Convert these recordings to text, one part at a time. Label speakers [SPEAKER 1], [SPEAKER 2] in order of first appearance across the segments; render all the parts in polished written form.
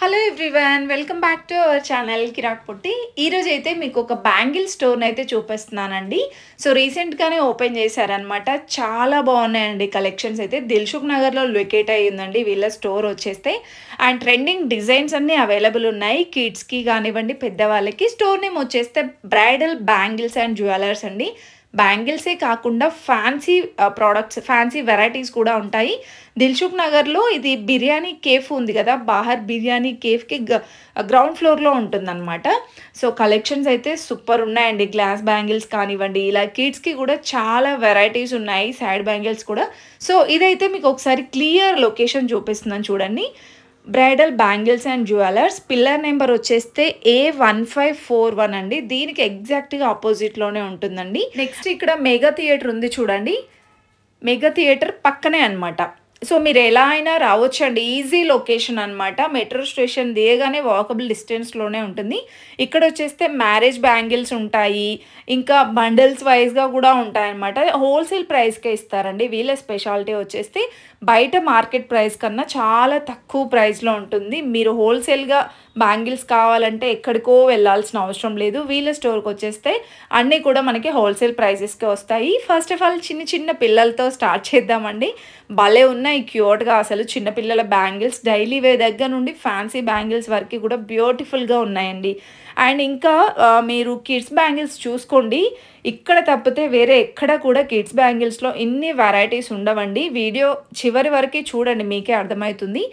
[SPEAKER 1] Hello everyone, welcome back to our channel Kiraak Putti. ఈరోజు అయితే మీకు ఒక బ్యాంగిల్ స్టోర్ని అయితే చూపిస్తున్నానండి. సో రీసెంట్గానే ఓపెన్ చేశారనమాట. చాలా బాగున్నాయండి కలెక్షన్స్. అయితే దిల్సుఖ్ నగర్లో లొకేట్ అయ్యిందండి వీళ్ళ స్టోర్ వచ్చేస్తే. అండ్ ట్రెండింగ్ డిజైన్స్ అన్నీ అవైలబుల్ ఉన్నాయి. కిడ్స్కి కానివ్వండి, పెద్దవాళ్ళకి. స్టోర్ నేమ్ వచ్చేస్తే బ్రైడల్ బ్యాంగిల్స్ అండ్ జ్యువెలర్స్ అండి. బ్యాంగిల్సే కాకుండా ఫ్యాన్సీ ప్రోడక్ట్స్, ఫ్యాన్సీ వెరైటీస్ కూడా ఉంటాయి. దిల్సుఖ్ నగర్లో ఇది బిర్యానీ కేఫ్ ఉంది కదా, బాహర్ బిర్యానీ కేఫ్కి గ్రౌండ్ ఫ్లోర్లో ఉంటుందన్నమాట. సో కలెక్షన్స్ అయితే సూపర్ ఉన్నాయండి. గ్లాస్ బ్యాంగిల్స్ కానివ్వండి, ఇలా కిడ్స్కి కూడా చాలా వెరైటీస్ ఉన్నాయి, సైడ్ బ్యాంగిల్స్ కూడా. సో ఇదైతే మీకు ఒకసారి క్లియర్ లొకేషన్ చూపిస్తున్నాను చూడండి. Bridal bangles and jewellers, pillar number వచ్చేస్తే A1541 అండి. దీనికి ఎగ్జాక్ట్గా ఆపోజిట్లోనే ఉంటుందండి. నెక్స్ట్ ఇక్కడ మెగా థియేటర్ ఉంది చూడండి, మెగా థియేటర్ పక్కనే అనమాట. సో మీరు ఎలా అయినా రావచ్చండి, ఈజీ లొకేషన్ అనమాట. మెట్రో స్టేషన్ దిగగానే వాకబుల్ డిస్టెన్స్లోనే ఉంటుంది. ఇక్కడ వచ్చేస్తే మ్యారేజ్ బ్యాంగిల్స్ ఉంటాయి, ఇంకా బండిల్స్ వైజ్గా కూడా ఉంటాయన్నమాట. హోల్సేల్ ప్రైస్కే ఇస్తారండి. వీళ్ళ స్పెషాలిటీ వచ్చేస్తే బయట మార్కెట్ ప్రైస్ కన్నా చాలా తక్కువ ప్రైస్లో ఉంటుంది. మీరు హోల్సేల్గా బ్యాంగిల్స్ కావాలంటే ఎక్కడికో వెళ్ళాల్సిన అవసరం లేదు. వీళ్ళ స్టోర్కి వచ్చేస్తే అన్నీ కూడా మనకి హోల్సేల్ ప్రైజెస్కే వస్తాయి. ఫస్ట్ ఆఫ్ ఆల్ చిన్న చిన్న పిల్లలతో స్టార్ట్ చేద్దామండి. భలే ఉన్నాయి క్యూట్గా. అసలు చిన్నపిల్లల బ్యాంగిల్స్ డైలీ వే దగ్గర నుండి ఫ్యాన్సీ బ్యాంగిల్స్ వరకు కూడా బ్యూటిఫుల్గా ఉన్నాయండి. అండ్ ఇంకా మీరు కిడ్స్ బ్యాంగిల్స్ చూసుకోండి, ఇక్కడ తప్పితే వేరే ఎక్కడ కూడా కిడ్స్ బ్యాంగిల్స్లో ఇన్ని వెరైటీస్ ఉండవండి. వీడియో చివరి వరకు చూడండి, మీకే అర్థమవుతుంది.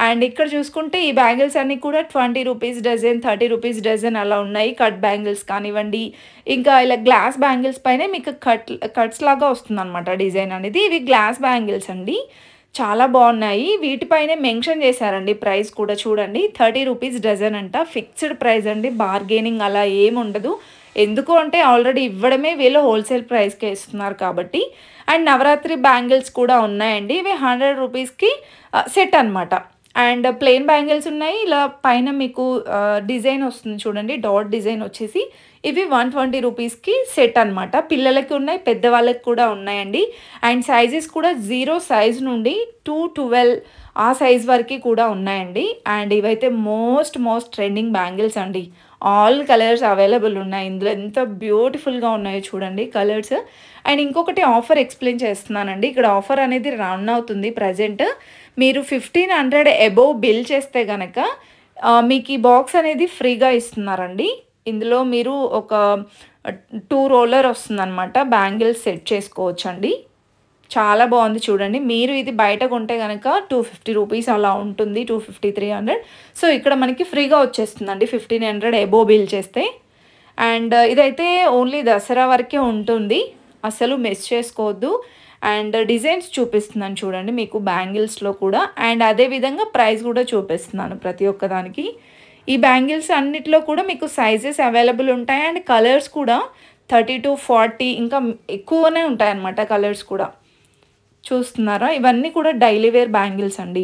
[SPEAKER 1] అండ్ ఇక్కడ చూసుకుంటే ఈ బ్యాంగిల్స్ అన్నీ కూడా 20 రూపీస్ డజన్, 30 రూపీస్ డజన్ అలా ఉన్నాయి. కట్ బ్యాంగిల్స్ కానివ్వండి, ఇంకా ఇలా గ్లాస్ బ్యాంగిల్స్ పైన మీకు కట్స్ లాగా వస్తుంది అనమాట డిజైన్ అనేది. ఇవి గ్లాస్ బ్యాంగిల్స్ అండి, చాలా బాగున్నాయి. వీటిపైనే మెన్షన్ చేశారండి ప్రైస్ కూడా చూడండి. 30 రూపీస్ డజన్ అంట, ఫిక్స్డ్ ప్రైస్ అండి. బార్గెనింగ్ అలా ఏముండదు. ఎందుకు అంటే ఆల్రెడీ ఇవ్వడమే వీళ్ళు హోల్సేల్ ప్రైస్కే ఇస్తున్నారు కాబట్టి. అండ్ నవరాత్రి బ్యాంగిల్స్ కూడా ఉన్నాయండి. ఇవి 100 రూపీస్కి సెట్ అనమాట. అండ్ ప్లెయిన్ బ్యాంగిల్స్ ఉన్నాయి. ఇలా పైన మీకు డిజైన్ వస్తుంది చూడండి, డాట్ డిజైన్ వచ్చేసి. ఇవి 120 రూపీస్కి సెట్ అనమాట. పిల్లలకి ఉన్నాయి, పెద్దవాళ్ళకి కూడా ఉన్నాయండి. అండ్ సైజెస్ కూడా 0 సైజ్ నుండి 212 ఆ సైజ్ వరకు కూడా ఉన్నాయండి. అండ్ ఇవైతే మోస్ట్ ట్రెండింగ్ బ్యాంగిల్స్ అండి. ఆల్ కలర్స్ అవైలబుల్ ఉన్నాయి ఇందులో. ఎంత బ్యూటిఫుల్గా ఉన్నాయో చూడండి కలర్స్. అండ్ ఇంకొకటి ఆఫర్ ఎక్స్ప్లెయిన్ చేస్తున్నానండి. ఇక్కడ ఆఫర్ అనేది రన్ అవుతుంది ప్రజెంట్. మీరు 1500 అబోవ్ బిల్ చేస్తే కనుక మీకు ఈ బాక్స్ అనేది ఫ్రీగా ఇస్తున్నారండి. ఇందులో మీరు ఒక 2 రోలర్ వస్తుందన్నమాట, బ్యాంగిల్స్ సెట్ చేసుకోవచ్చండి. చాలా బాగుంది చూడండి. మీరు ఇది బయట కొంటే కనుక 250 రూపీస్ అలా ఉంటుంది, 250, 300. సో ఇక్కడ మనకి ఫ్రీగా వచ్చేస్తుందండి 1500 అబోవ్ బిల్ చేస్తే. అండ్ ఇదైతే ఓన్లీ దసరా వరకే ఉంటుంది, అసలు మిస్ చేసుకోవద్దు. అండ్ డిజైన్స్ చూపిస్తున్నాను చూడండి మీకు బ్యాంగిల్స్లో కూడా. అండ్ అదేవిధంగా ప్రైస్ కూడా చూపిస్తున్నాను ప్రతి ఒక్కదానికి. ఈ బ్యాంగిల్స్ అన్నిట్లో కూడా మీకు సైజెస్ అవైలబుల్ ఉంటాయి. అండ్ కలర్స్ కూడా 30 to 40 ఇంకా ఎక్కువనే ఉంటాయన్నమాట కలర్స్ కూడా. చూస్తున్నారా, ఇవన్నీ కూడా డైలీ వేర్ బ్యాంగిల్స్ అండి.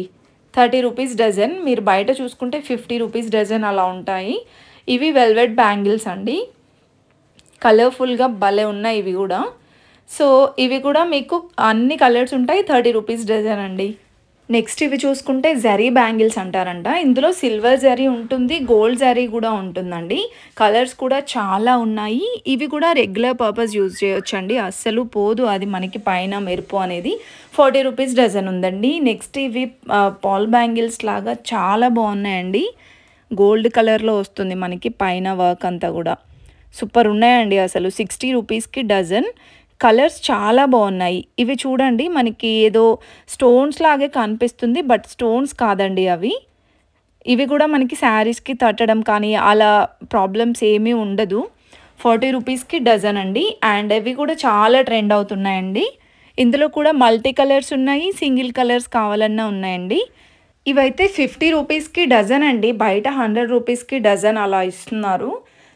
[SPEAKER 1] 30 రూపీస్ డజన్. మీరు బయట చూసుకుంటే 50 రూపీస్ డజన్ అలా ఉంటాయి. ఇవి వెల్వెట్ బ్యాంగిల్స్ అండి, కలర్ఫుల్గా భలే ఉన్నాయి ఇవి కూడా. సో ఇవి కూడా మీకు అన్ని కలర్స్ ఉంటాయి, 30 రూపీస్ డజన్ అండి. నెక్స్ట్ ఇవి చూసుకుంటే జరీ బ్యాంగిల్స్ అంటారంట. ఇందులో సిల్వర్ జరీ ఉంటుంది, గోల్డ్ జరీ కూడా ఉంటుందండి. కలర్స్ కూడా చాలా ఉన్నాయి. ఇవి కూడా రెగ్యులర్ పర్పస్ యూజ్ చేయొచ్చండి, అస్సలు పోదు అది మనకి పైన మెరుపు అనేది. 40 రూపీస్ డజన్ ఉందండి. నెక్స్ట్ ఇవి పాల్ బ్యాంగిల్స్ లాగా చాలా బాగున్నాయండి. గోల్డ్ కలర్లో వస్తుంది మనకి పైన వర్క్ అంతా కూడా. సూపర్ ఉన్నాయండి అసలు. 60 రూపీస్కి డజన్. కలర్స్ చాలా బాగున్నాయి. ఇవి చూడండి, మనకి ఏదో స్టోన్స్ లాగే కనిపిస్తుంది, బట్ స్టోన్స్ కాదండి అవి. ఇవి కూడా మనకి శారీస్కి తట్టడం కానీ అలా ప్రాబ్లమ్స్ ఏమీ ఉండదు. 40 రూపీస్కి డజన్ అండి. అండ్ ఇవి కూడా చాలా ట్రెండ్ అవుతున్నాయండి. ఇందులో కూడా మల్టీ కలర్స్ ఉన్నాయి, సింగిల్ కలర్స్ కావాలన్నా ఉన్నాయండి. ఇవైతే 50 రూపీస్కి డజన్ అండి. బయట 100 రూపీస్కి డజన్ అలా ఇస్తున్నారు.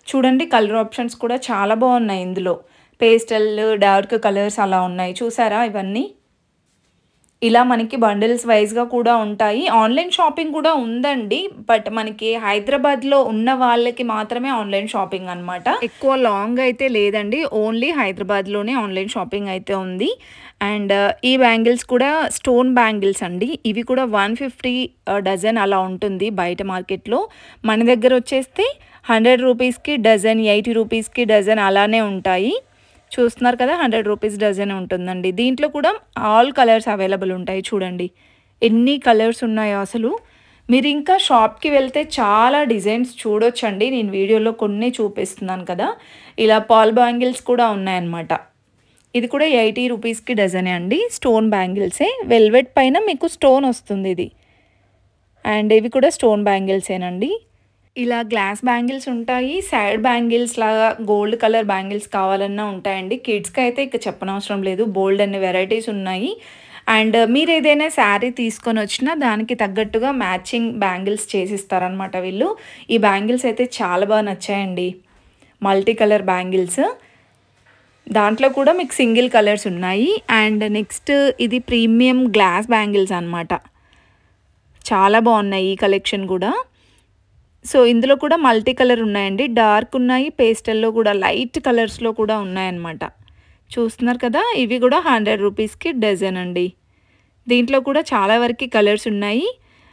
[SPEAKER 1] చూడండి కలర్ ఆప్షన్స్ కూడా చాలా బాగున్నాయి ఇందులో. పేస్టల్, డార్క్ కలర్స్ అలా ఉన్నాయి చూసారా ఇవన్నీ. ఇలా మనకి బండిల్స్ వైస్‌గా కూడా ఉంటాయి. ఆన్‌లైన్ షాపింగ్ కూడా ఉందండి. బట్ మనకి హైదరాబాద్‌లో ఉన్న వాళ్ళకి మాత్రమే ఆన్‌లైన్ షాపింగ్ అనమాట. ఎక్కువ లాంగ్ అయితే లేదండి. ఓన్లీ హైదరాబాద్‌లోనే ఆన్‌లైన్ షాపింగ్ అయితే ఉంది. అండ్ ఈ బ్యాంగిల్స్ కూడా స్టోన్ బ్యాంగిల్స్ అండి. ఇవి కూడా 150 డజన్ అలా ఉంటుంది బయట మార్కెట్‌లో. మన దగ్గర వచ్చేస్తే 100 రూపీస్‌కి డజన్, 80 రూపీస్‌కి డజన్ అలానే ఉంటాయి. చూస్తున్నారు కదా, 100 రూపీస్ డజన్ ఉంటుందండి. దీంట్లో కూడా ఆల్ కలర్స్ అవైలబుల్ ఉంటాయి. చూడండి ఎన్ని కలర్స్ ఉన్నాయో అసలు. మీరు ఇంకా షాప్‌కి వెళ్తే చాలా డిజైన్స్ చూడొచ్చండి. నేను వీడియోలో కొన్ని చూపిస్తున్నాను కదా. ఇలా పాల్ బ్యాంగిల్స్ కూడా ఉన్నాయన్నమాట. ఇది కూడా 80 రూపీస్‌కి డజనే అండి. స్టోన్ బ్యాంగిల్సే. వెల్వెట్ పైన మీకు స్టోన్ వస్తుంది ఇది. అండ్ ఇవి కూడా స్టోన్ బ్యాంగిల్సేనండి. ఇలా గ్లాస్ బ్యాంగిల్స్ ఉంటాయి. సైడ్ బ్యాంగిల్స్ లాగా గోల్డ్ కలర్ బ్యాంగిల్స్ కావాలన్నా ఉంటాయండి. కిడ్స్‌కి అయితే ఇక చెప్పనవసరం లేదు. బోల్డ్ అన్ని వెరైటీస్ ఉన్నాయి. అండ్ మీరు ఏదైనా శారీ తీసుకొని వచ్చినా దానికి తగ్గట్టుగా మ్యాచింగ్ బ్యాంగిల్స్ చేసిస్తారనమాట వీళ్ళు. ఈ బ్యాంగిల్స్ అయితే చాలా బాగా నచ్చాయండి. Multi colour bangles. దాంట్లో కూడా మీకు సింగిల్ కలర్స్ ఉన్నాయి. అండ్ నెక్స్ట్ ఇది ప్రీమియం గ్లాస్ బ్యాంగిల్స్ అనమాట. చాలా బాగున్నాయి ఈ కలెక్షన్ కూడా. సో ఇందులో కూడా మల్టీ కలర్ ఉన్నాయండి. డార్క్ ఉన్నాయి, పేస్టల్లో కూడా లైట్ కలర్స్లో కూడా ఉన్నాయన్నమాట. చూస్తున్నారు కదా, ఇవి కూడా 100 రూపీస్‌కి డజన్ అండి. దీంట్లో కూడా చాలా వరకు కలర్స్ ఉన్నాయి.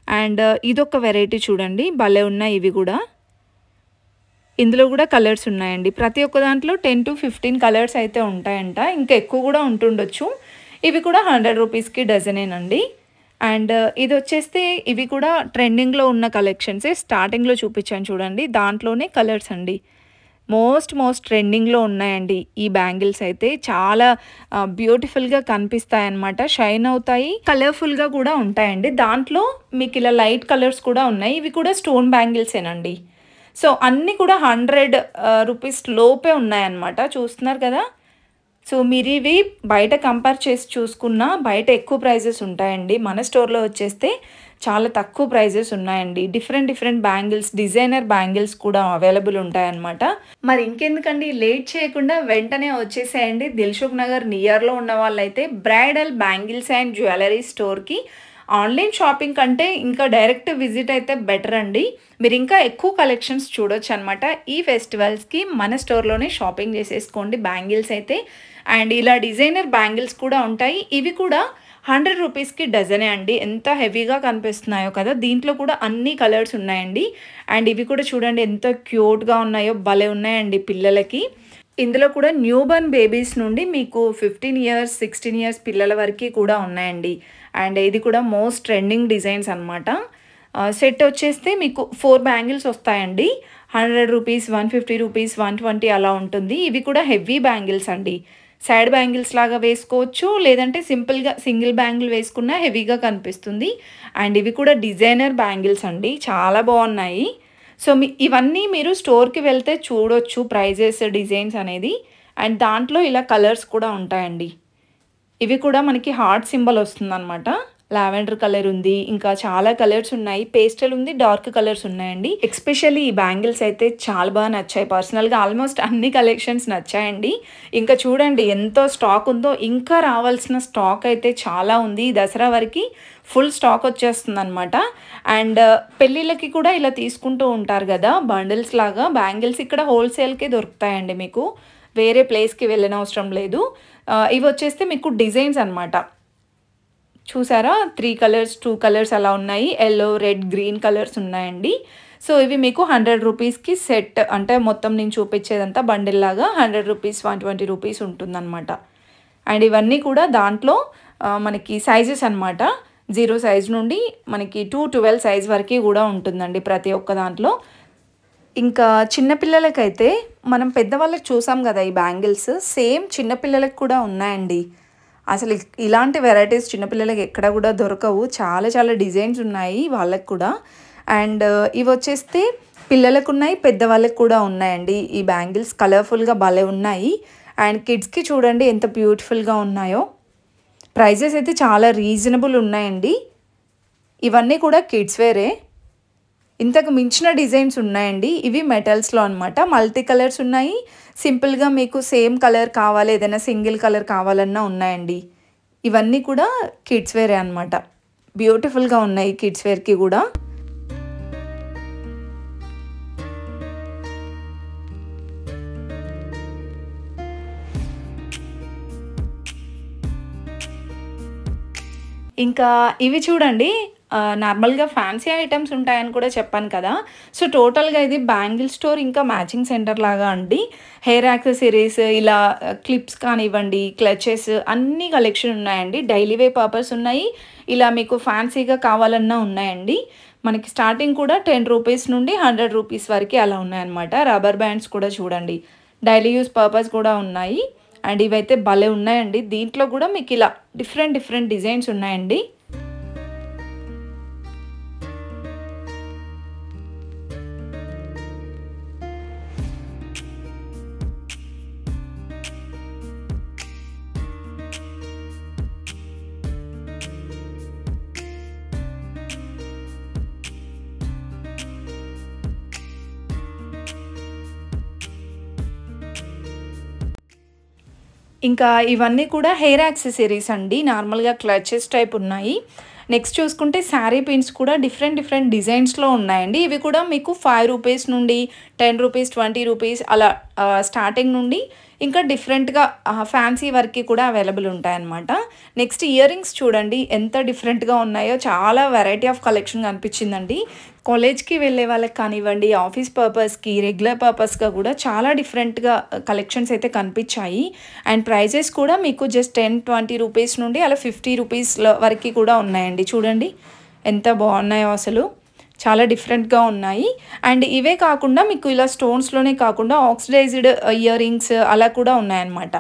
[SPEAKER 1] అండ్ ఇదొక వెరైటీ చూడండి, భలే ఉన్నాయి ఇవి కూడా. ఇందులో కూడా కలర్స్ ఉన్నాయండి. ప్రతి ఒక్క దాంట్లో 10 to 15 కలర్స్ అయితే ఉంటాయంట. ఇంకా ఎక్కువ కూడా ఉంటుండొచ్చు. ఇవి కూడా 100 రూపీస్‌కి డజనేనండి. అండ్ ఇది వచ్చేస్తే ఇవి కూడా ట్రెండింగ్లో ఉన్న కలెక్షన్సే. స్టార్టింగ్లో చూపించాను చూడండి, దాంట్లోనే కలర్స్ అండి. మోస్ట్ ట్రెండింగ్లో ఉన్నాయండి ఈ బ్యాంగిల్స్ అయితే. చాలా బ్యూటిఫుల్గా కనిపిస్తాయన్నమాట. షైన్ అవుతాయి, కలర్ఫుల్గా కూడా ఉంటాయండి. దాంట్లో మీకు ఇలా లైట్ కలర్స్ కూడా ఉన్నాయి. ఇవి కూడా స్టోన్ బ్యాంగిల్సేనండి. సో అన్నీ కూడా 100 రూపీస్ లోపే ఉన్నాయన్నమాట. చూస్తున్నారు కదా. సో మీరు ఇవి బయట కంపేర్ చేసి చూసుకున్నా బయట ఎక్కువ ప్రైజెస్ ఉంటాయండి. మన స్టోర్లో వచ్చేస్తే చాలా తక్కువ ప్రైజెస్ ఉన్నాయండి. డిఫరెంట్ బ్యాంగిల్స్, డిజైనర్ బ్యాంగిల్స్ కూడా అవైలబుల్ ఉంటాయన్నమాట. మరి ఇంకెందుకండి, లేట్ చేయకుండా వెంటనే వచ్చేసేయండి. దిల్సుఖ్ నగర్ నియర్లో ఉన్న వాళ్ళైతే బ్రైడల్ బ్యాంగిల్స్ అండ్ జ్యువెలరీ స్టోర్కి ఆన్లైన్ షాపింగ్ కంటే ఇంకా డైరెక్ట్ విజిట్ అయితే బెటర్ అండి. మీరు ఇంకా ఎక్కువ కలెక్షన్స్ చూడొచ్చు అనమాట. ఈ ఫెస్టివల్స్కి మన స్టోర్లోనే షాపింగ్ చేసేసుకోండి బ్యాంగిల్స్ అయితే. అండ్ ఇలా డిజైనర్ బ్యాంగిల్స్ కూడా ఉంటాయి. ఇవి కూడా 100 రూపీస్‌కి డజనే అండి. ఎంత హెవీగా కనిపిస్తున్నాయో కదా. దీంట్లో కూడా అన్ని కలర్స్ ఉన్నాయండి. అండ్ ఇవి కూడా చూడండి ఎంత క్యూట్గా ఉన్నాయో, భలే ఉన్నాయండి పిల్లలకి. ఇందులో కూడా న్యూ బర్న్ బేబీస్ నుండి మీకు 15 ఇయర్స్ 16 ఇయర్స్ పిల్లల వరకు కూడా ఉన్నాయండి. అండ్ ఇది కూడా మోస్ట్ ట్రెండింగ్ డిజైన్స్ అనమాట. సెట్ వచ్చేస్తే మీకు 4 బ్యాంగిల్స్ వస్తాయండి. 100 రూపీస్, 150 రూపీస్, 120 అలా ఉంటుంది. ఇవి కూడా హెవీ బ్యాంగిల్స్ అండి. సైడ్ బ్యాంగిల్స్ లాగా వేసుకోవచ్చు, లేదంటే సింపుల్గా సింగిల్ బ్యాంగిల్ వేసుకున్నా హెవీగా కనిపిస్తుంది. అండ్ ఇవి కూడా డిజైనర్ బ్యాంగిల్స్ అండి, చాలా బాగున్నాయి. సో ఇవన్నీ మీరు స్టోర్కి వెళ్తే చూడొచ్చు ప్రైజెస్, డిజైన్స్ అనేది. అండ్ దాంట్లో ఇలా కలర్స్ కూడా ఉంటాయండి. ఇవి కూడా మనకి హార్ట్ సింబల్ వస్తుందన్నమాట. లావెండర్ కలర్ ఉంది, ఇంకా చాలా కలర్స్ ఉన్నాయి. పేస్టల్ ఉంది, డార్క్ కలర్స్ ఉన్నాయండి. ఎస్పెషల్లీ ఈ బ్యాంగిల్స్ అయితే చాలా బాగా నచ్చాయి. పర్సనల్గా ఆల్మోస్ట్ అన్ని కలెక్షన్స్ నచ్చాయండి. ఇంకా చూడండి ఎంతో స్టాక్ ఉందో. ఇంకా రావాల్సిన స్టాక్ అయితే చాలా ఉంది. దసరా వరకు ఫుల్ స్టాక్ వచ్చేస్తుంది అనమాట. అండ్ పెళ్ళిళ్ళకి కూడా ఇలా తీసుకుంటూ ఉంటారు కదా బండిల్స్ లాగా. బ్యాంగిల్స్ ఇక్కడ హోల్సేల్కే దొరుకుతాయండి మీకు, వేరే ప్లేస్కి వెళ్ళనవసరం లేదు. ఇవి వచ్చేస్తే మీకు డిజైన్స్ అనమాట. చూసారా, 3 కలర్స్ 2 కలర్స్ అలా ఉన్నాయి. ఎల్లో, రెడ్, గ్రీన్ కలర్స్ ఉన్నాయండి. సో ఇవి మీకు 100 రూపీస్కి సెట్, అంటే మొత్తం నేను చూపించేదంతా బండిల్ లాగా 100 రూపీస్, 120 రూపీస్ ఉంటుందన్నమాట. అండ్ ఇవన్నీ కూడా దాంట్లో మనకి సైజెస్ అనమాట. 0 సైజ్ నుండి మనకి 212 సైజ్ వరకు కూడా ఉంటుందండి ప్రతి ఒక్క దాంట్లో. ఇంకా చిన్నపిల్లలకైతే మనం పెద్దవాళ్ళకి చూసాం కదా ఈ బ్యాంగిల్స్, సేమ్ చిన్నపిల్లలకు కూడా ఉన్నాయండి. అసలు ఇలాంటి వెరైటీస్ చిన్నపిల్లలకి ఎక్కడ కూడా దొరకవు. చాలా డిజైన్స్ ఉన్నాయి వాళ్ళకు కూడా. అండ్ ఇవి వచ్చేస్తే పిల్లలకు ఉన్నాయి, పెద్దవాళ్ళకి కూడా ఉన్నాయండి. ఈ బ్యాంగిల్స్ కలర్ఫుల్గా భలే ఉన్నాయి. అండ్ కిడ్స్కి చూడండి ఎంత బ్యూటిఫుల్గా ఉన్నాయో. ప్రైజెస్ అయితే చాలా రీజనబుల్ ఉన్నాయండి. ఇవన్నీ కూడా కిడ్స్ వేరే. ఇంతకు మించిన డిజైన్స్ ఉన్నాయండి. ఇవి మెటల్స్లో అనమాట. మల్టీ కలర్స్ ఉన్నాయి. సింపుల్గా మీకు సేమ్ కలర్ కావాలి, ఏదైనా సింగిల్ కలర్ కావాలన్నా ఉన్నాయండి. ఇవన్నీ కూడా కిడ్స్ వేరే అనమాట. బ్యూటిఫుల్‌గా ఉన్నాయి కిడ్స్ వేర్‌కి కూడా. ఇంకా ఇవి చూడండి, నార్మల్‌గా ఫ్యాన్సీ ఐటెమ్స్ ఉంటాయని కూడా చెప్పాను కదా! సో, టోటల్‌గా ఇది బ్యాంగిల్ స్టోర్ ఇంకా మ్యాచింగ్ సెంటర్ లాగా అండి. హెయిర్ యాక్సెసరీస్ ఇలా క్లిప్స్ కానివ్వండి, క్లచెస్ అన్నీ కలెక్షన్ ఉన్నాయండి. డైలీ వేర్ పర్పస్ ఉన్నాయి. ఇలా మీకు ఫ్యాన్సీగా కావాలన్నా ఉన్నాయండి. మనకి స్టార్టింగ్ కూడా రూ. 10 నుండి రూ. 100 వరకి అలా ఉన్నాయన్నమాట. రబ్బర్ బ్యాండ్స్ కూడా చూడండి. డైలీ యూజ్ పర్పస్ కూడా ఉన్నాయి. అండ్ ఇవైతే భలే ఉన్నాయండి. దీంట్లో కూడా మీకు ఇలా డిఫరెంట్ డిజైన్స్ ఉన్నాయండి. ఇంకా ఇవన్నీ కూడా హెయిర్ యాక్సెసరీస్ అండి. నార్మల్‌గా క్లచెస్ టైప్ ఉన్నాయి. నెక్స్ట్ చూసుకుంటే శారీ పిన్స్ కూడా డిఫరెంట్ డిజైన్స్‌లో ఉన్నాయండి. ఇవి కూడా మీకు రూ. 5 నుండి రూ. 10, రూ. 20 అలా స్టార్టింగ్ నుండి ఇంకా డిఫరెంట్‌గా ఫ్యాన్సీ వరకి కూడా అవైలబుల్ ఉంటాయన్నమాట. నెక్స్ట్ ఇయర్ రింగ్స్ చూడండి ఎంత డిఫరెంట్‌గా ఉన్నాయో. చాలా వెరైటీ ఆఫ్ కలెక్షన్ కనిపించిందండి. కాలేజ్‌కి వెళ్ళే వాళ్ళకి కానివ్వండి, ఆఫీస్ పర్పస్‌కి, రెగ్యులర్ పర్పస్‌గా కూడా చాలా డిఫరెంట్‌గా కలెక్షన్స్ అయితే కనిపించాయి. అండ్ ప్రైజెస్ కూడా మీకు జస్ట్ రూ. 10, 20 నుండి అలా రూ. 50 వరకి కూడా ఉన్నాయండి. చూడండి ఎంత బాగున్నాయో అసలు. చాలా డిఫరెంట్‌గా ఉన్నాయి. అండ్ ఇవే కాకుండా మీకు ఇలా స్టోన్స్‌లోనే కాకుండా ఆక్సిడైజ్డ్ ఇయర్ రింగ్స్ అలా కూడా ఉన్నాయన్నమాట.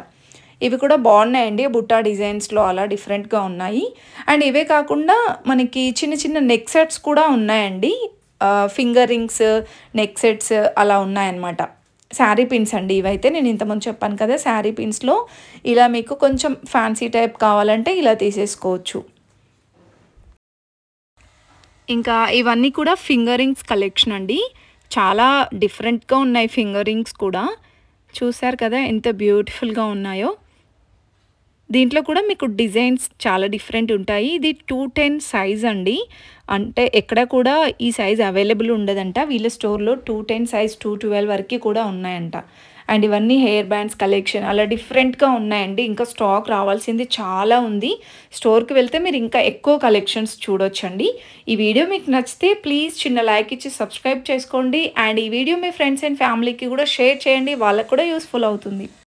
[SPEAKER 1] ఇవి కూడా బాగున్నాయండి. బుట్టా డిజైన్స్‌లో అలా డిఫరెంట్‌గా ఉన్నాయి. అండ్ ఇవే కాకుండా మనకి చిన్న నెక్ సెట్స్ కూడా ఉన్నాయండి. ఫింగర్ రింగ్స్, నెక్ సెట్స్ అలా ఉన్నాయన్నమాట. శారీ పిన్స్ అండి ఇవైతే. నేను ఇంతకుముందు చెప్పాను కదా! శారీ పిన్స్‌లో ఇలా మీకు కొంచెం ఫ్యాన్సీ టైప్ కావాలంటే ఇలా తీసేసుకోవచ్చు. ఇంకా ఇవన్నీ కూడా ఫింగర్ రింగ్స్ కలెక్షన్ అండి. చాలా డిఫరెంట్‌గా ఉన్నాయి ఫింగర్ రింగ్స్ కూడా. చూసారు కదా ఎంత బ్యూటిఫుల్‌గా ఉన్నాయో. దీంట్లో కూడా మీకు డిజైన్స్ చాలా డిఫరెంట్ ఉంటాయి. ఇది 210 సైజ్ అండి. అంటే ఎక్కడ కూడా ఈ సైజ్ అవైలబుల్ ఉండదంట. వీళ్ళ స్టోర్‌లో 210 సైజ్, 212 వరకి కూడా ఉన్నాయంట. అండ్ ఇవన్నీ హెయిర్ బ్యాండ్స్ కలెక్షన్ అలా డిఫరెంట్‌గా ఉన్నాయండి. ఇంకా స్టాక్ రావాల్సింది చాలా ఉంది. స్టోర్‌కి వెళ్తే మీరు ఇంకా ఎక్కువ కలెక్షన్స్ చూడొచ్చండి. ఈ వీడియో మీకు నచ్చితే ప్లీజ్ చిన్న లైక్ ఇచ్చి సబ్స్క్రైబ్ చేసుకోండి. అండ్ ఈ వీడియో మీ ఫ్రెండ్స్ అండ్ ఫ్యామిలీకి కూడా షేర్ చేయండి. వాళ్ళకి కూడా యూస్‌ఫుల్ అవుతుంది.